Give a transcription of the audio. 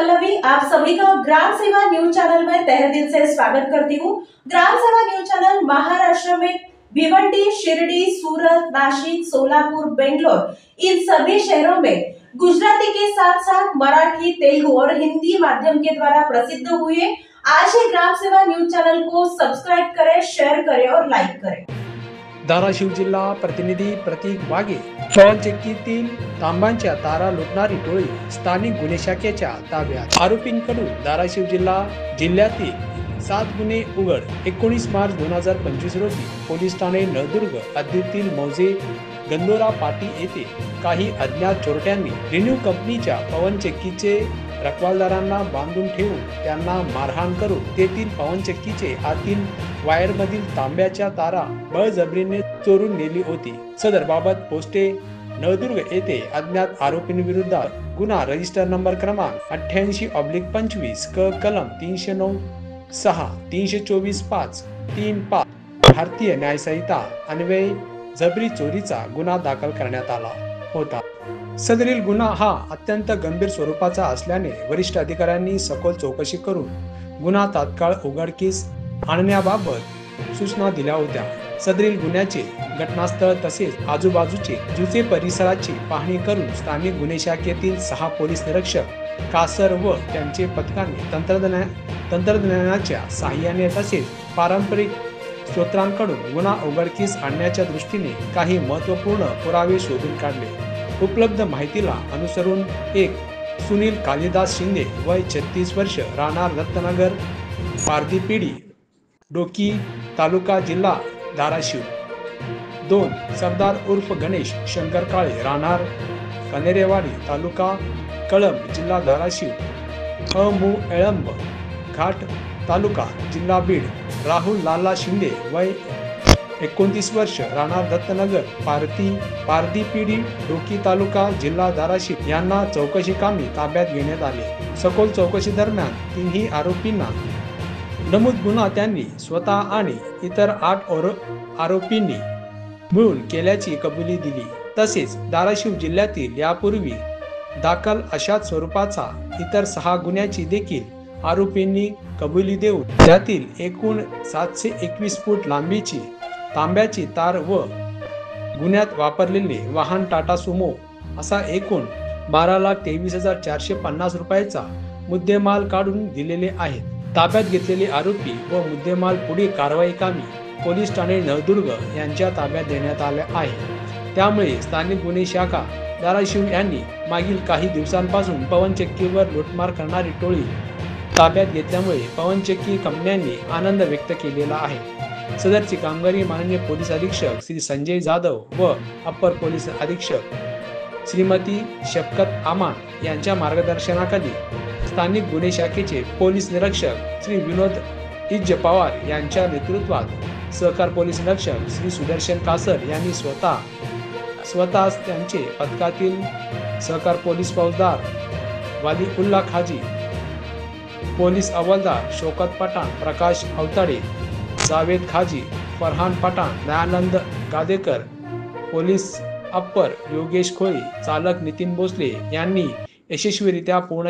पल्लवी आप सभी का ग्राम सेवा न्यूज चैनल में तहे दिल से स्वागत करती हूँ। ग्राम सेवा न्यूज चैनल महाराष्ट्र में भिवंडी, शिरडी, सूरत, नासिक, सोलापुर, बेंगलोर इन सभी शहरों में गुजराती के साथ साथ मराठी, तेलुगु और हिंदी माध्यम के द्वारा प्रसिद्ध हुए। आज ही ग्राम सेवा न्यूज चैनल को सब्सक्राइब करें, शेयर करें और लाइक करें। धाराशिव जिल्हा प्रतिनिधी प्रतीक वाघे। पवनचक्कीतील तांब्यांच्या तारा लुटणारी टोळी स्थानिक गुन्हे शाखेच्या ताब्यात। आरोपींकडून धाराशिव जिल्ह्यातील 7 गुन्हे उघड। 19 मार्च 2025 रोजी पोलीस ठाणे नळदुर्ग हद्दीतील मौजे गंदोरा पाटी येथे काही अज्ञात चोरट्यांनी रिन्यू कंपनीच्या पवनचक्कीचे रखवालदारांना बांधून ठेवून त्यांना मारहाण करून तेथील पवनचक्कीचे आतील वायरमधील तांब्याच्या तारा बळजबरीने चोरून नेली होती। सदर बाबत पोस्टे नळदुर्ग येथे अज्ञात आरोपींविरुद्ध गुन्हा रजिस्टर नंबर क्रमांक 88/25 क कलम 309/6 324/5 भारतीय न्याय संहिता अन्वये जबरी चोरीचा गुन्हा दाखल करण्यात आला होता। सदरील गुन्हा हा अत्यंत गंभीर स्वरूपाचा असल्याने वरिष्ठ अधिकाऱ्यांनी सखोल चौकशी करून गुन्हा तात्काळ उघडकीस आणण्याबाबत सूचना दिल्या होत्या। सदरील गुन्ह्याचे घटनास्थळ तसेच आजूबाजूचे जुचे परिसराची पाहणी करून स्थानिक गुन्हे शाखेतील 6 पोलीस निरीक्षक कासर व त्यांचे पथकाने तंत्रज्ञानाच्या साहाय्याने तसेच पारंपरिक स्रोतांकडून गुन्हा उघडकीस आणण्याच्या दृष्टीने काही महत्त्वपूर्ण पुरावे शोधून काढले। उपलब्ध माहितीला अनुसरून एक सुनील कालिदास शिंदे वय 36 वर्ष राहणार रत्नगर पारदीपिडी डोकी तालुका जिल्हा धाराशिव। 2 सरदार उर्फ गणेश शंकर काळे राहणार कनेरेवाडी तालुका कळंब जिल्हा धाराशिव। अमुएळंब घाट तालुका जिल्हा बीड राहुल लाला शिंदे वय 29 वर्ष राहणार दत्तनगर पारदीपिडी डोकी तालुका जिल्हा धाराशिव यांना चौकशी कामी ताब्यात घेण्यात आले। सखोल चौकशी दरम्यान तिन्ही आरोपींना नमूद गुन्हा त्यांनी स्वतः आणि इतर 8 आरोपींनी मिळून केल्याची कबुली दिली। तसेच धाराशिव जिल्ह्यातील यापूर्वी दाखल अशाच स्वरूपाचा इतर 6 गुन्ह्याची देखील आरोपींनी कबुली देऊन त्यातील एकूण 721 फूट लांबीची तांब्याची तार व गुन्ह्यात वापरलेले वाहन टाटा सुमो असा एकूण 12,23,450 रुपयाचा मुद्देमाल काढून दिलेले आहेत। ताब्यात घेतलेले आरोपी व मुद्देमाल पुढील कारवाई कामी पोलीस ठाणे नळदुर्ग यांच्या ताब्यात देण्यात आले आहे। त्यामुळे स्थानिक गुन्हे शाखा धाराशिव यांनी मागील काही दिवसांपासून पवनचक्कीवर लूटमार करणारी टोळी ताब्यात घेतल्यामुळे पवनचक्की कंपन्यांनी आनंद व्यक्त केलेला आहे। सदरची कामगिरी माननीय पोलीस अधीक्षक श्री संजय जाधव व अप्पर पोलीस अधीक्षक श्रीमती शफकत आमान यांच्या मार्गदर्शनाखाली स्थानिक गुन्हे शाखेचे पोलीस निरीक्षक श्री विनोद इज्ज पवार यांच्या नेतृत्वात सहकार पोलीस निरीक्षक श्री सुदर्शन कासर यांनी स्वतः त्यांचे पथकातील सहकार पोलीस फौजदार वालीउल्ला खाजी, पोलीस हवालदार शौकत पठाण, प्रकाश अवताडे, जावेद खाजी, फरहान पठाण, दयानंद गादेकर, पोलीस अप्पर योगेश खोळी, चालक नितीन भोसले यांनी यशस्वीरित्या पूर्ण